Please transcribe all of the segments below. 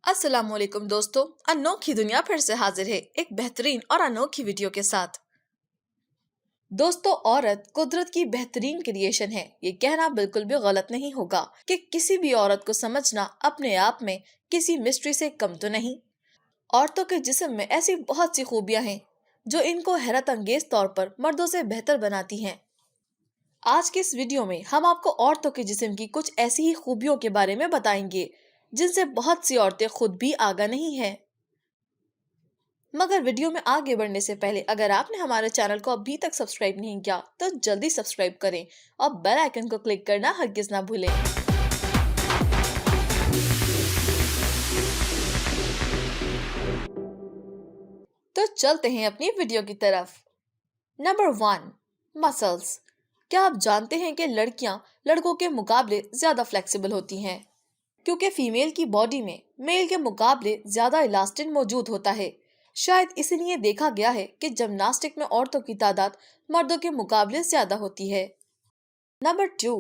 अस्सलाम वालेकुम दोस्तों, अनोखी दुनिया फिर से हाजिर है एक बेहतरीन और अनोखी वीडियो के साथ। दोस्तों, औरत कुदरत की बेहतरीन क्रिएशन है। ये कहना बिल्कुल भी गलत नहीं होगा कि किसी भी औरत को समझना अपने आप में किसी मिस्ट्री से कम तो नहीं। औरतों के जिस्म में ऐसी बहुत सी खूबियां हैं जो इनको हैरत अंगेज तौर पर मर्दों से बेहतर बनाती हैं। आज के इस वीडियो में हम आपको औरतों के जिस्म की कुछ ऐसी ही खूबियों के बारे में बताएंगे जिनसे बहुत सी औरतें खुद भी आगाह नहीं हैं। मगर वीडियो में आगे बढ़ने से पहले अगर आपने हमारे चैनल को अभी तक सब्सक्राइब नहीं किया तो जल्दी सब्सक्राइब करें और बेल आइकन को क्लिक करना हरगिज ना भूलें। तो चलते हैं अपनी वीडियो की तरफ। Number 1, muscles. क्या आप जानते हैं कि लड़कियां लड़कों के मुकाबले ज्यादा फ्लेक्सिबल होती हैं, क्योंकि फीमेल की बॉडी में मेल के मुकाबले ज्यादा इलास्टिन मौजूद होता है। शायद इसलिए देखा गया है कि जिम्नास्टिक में औरतों की तादाद मर्दों के मुकाबले ज्यादा होती है। नंबर 2,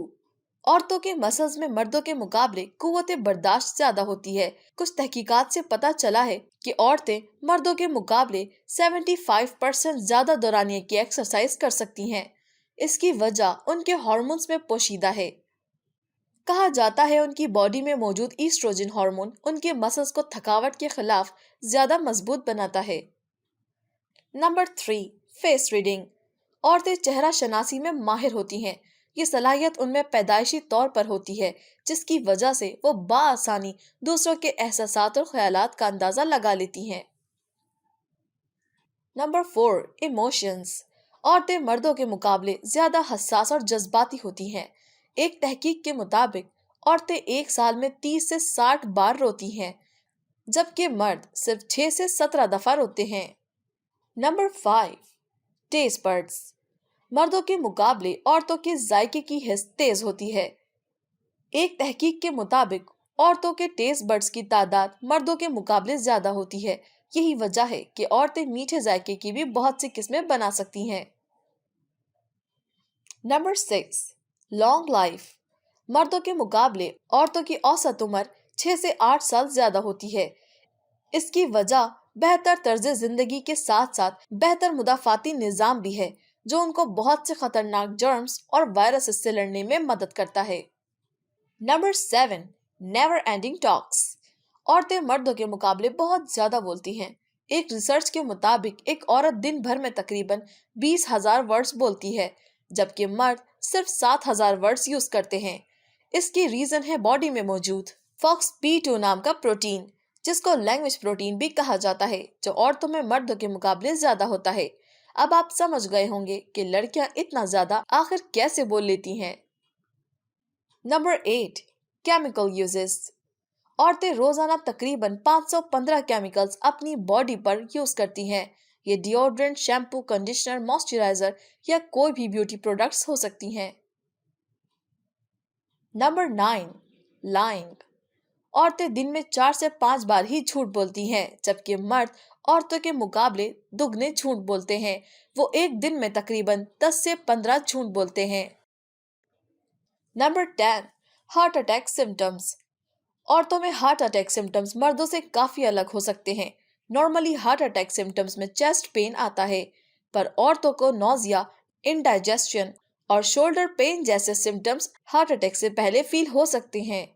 औरतों के मसल्स में मर्दों के मुकाबले कुव्वत बर्दाश्त ज्यादा होती है। कुछ तहकीकात से पता चला है कि औरतें मर्दों के मुकाबले 75% ज्यादा दौरानिया की एक्सरसाइज कर सकती हैं। इसकी वजह उनके हार्मोन्स में पोशीदा है। कहा जाता है उनकी बॉडी में मौजूद ईस्ट्रोजन हार्मोन उनके मसल्स को थकावट के खिलाफ ज्यादा मजबूत बनाता है। Number 3, face reading. औरतें चेहरा शनासी में माहिर होती हैं। ये सलाहियत उनमें पैदाइशी तौर पर होती है, जिसकी वजह से वो बाआसानी दूसरों के एहसासात और ख्यालात का अंदाजा लगा लेती हैं। Number 4, emotions. औरतें मर्दों के मुकाबले ज्यादा हसास और जज्बाती होती हैं। एक तहकीक के मुताबिक औरतें एक साल में 30 से 60 बार रोती हैं, जबकि मर्द सिर्फ 6 से 17 दफा रोते हैं। Number 5, taste buds. मर्दों के मुकाबले औरतों के जायके की हिस्स तेज होती है। एक तहकीक के मुताबिक औरतों के टेस्ट बड्स की तादाद मर्दों के मुकाबले ज्यादा होती है। यही वजह है कि औरतें मीठे जायके की भी बहुत सी किस्में बना सकती हैं। Number 6, long life. मर्दों के मुकाबले औरतों की औसत उम्र 6 से 8 साल ज्यादा होती है। इसकी वजह बेहतर तर्ज जिंदगी के साथ साथ बेहतर मुदाफाती निजाम भी है, जो उनको बहुत से खतरनाक जर्म्स और वायरस से लड़ने में मदद करता है। Number 7, never ending talks. औरतें मर्दों के मुकाबले बहुत ज्यादा बोलती हैं। एक रिसर्च के मुताबिक एक औरत दिन भर में तकरीबन 20,000 वर्ड्स बोलती है, जबकि मर्द सिर्फ 7,000 वर्ड्स यूज करते हैं। इसकी रीजन है बॉडी में मौजूद FOXP2 नाम का प्रोटीन, जिसको लैंग्वेज प्रोटीन भी कहा जाता है, जो औरतों में मर्दों के मुकाबले ज्यादा होता है। अब आप समझ गए होंगे कि लड़कियां इतना ज्यादा आखिर कैसे बोल लेती हैं। Number 8, chemical uses. औरतें रोजाना तकरीबन 515 केमिकल्स अपनी बॉडी पर यूज करती हैं। ये डिओड्रेंट, शैम्पू, कंडीशनर, मॉइस्चराइजर या कोई भी ब्यूटी प्रोडक्ट्स हो सकती हैं। Number 9, lying. औरतें दिन में 4 से 5 बार ही झूठ बोलती हैं, जबकि मर्द औरतों के मुकाबले दुगने झूठ बोलते हैं। वो एक दिन में तकरीबन 10 से 15 झूठ बोलते हैं। Number 10, heart attack symptoms. औरतों में हार्ट अटैक सिम्टम्स मर्दों से काफी अलग हो सकते हैं। नॉर्मली हार्ट अटैक सिम्टम्स में चेस्ट पेन आता है, पर औरतों को नोजिया, इंडाइजेशन और शोल्डर पेन जैसे सिम्टम्स हार्ट अटैक से पहले फील हो सकते हैं।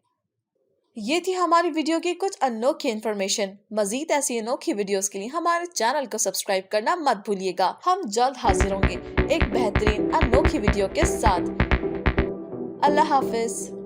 ये थी हमारी वीडियो की कुछ अनोखी इन्फॉर्मेशन। मजीद ऐसी अनोखी वीडियोस के लिए हमारे चैनल को सब्सक्राइब करना मत भूलिएगा। हम जल्द हाजिर होंगे एक बेहतरीन अनोखी वीडियो के साथ। अल्लाह हाफिज।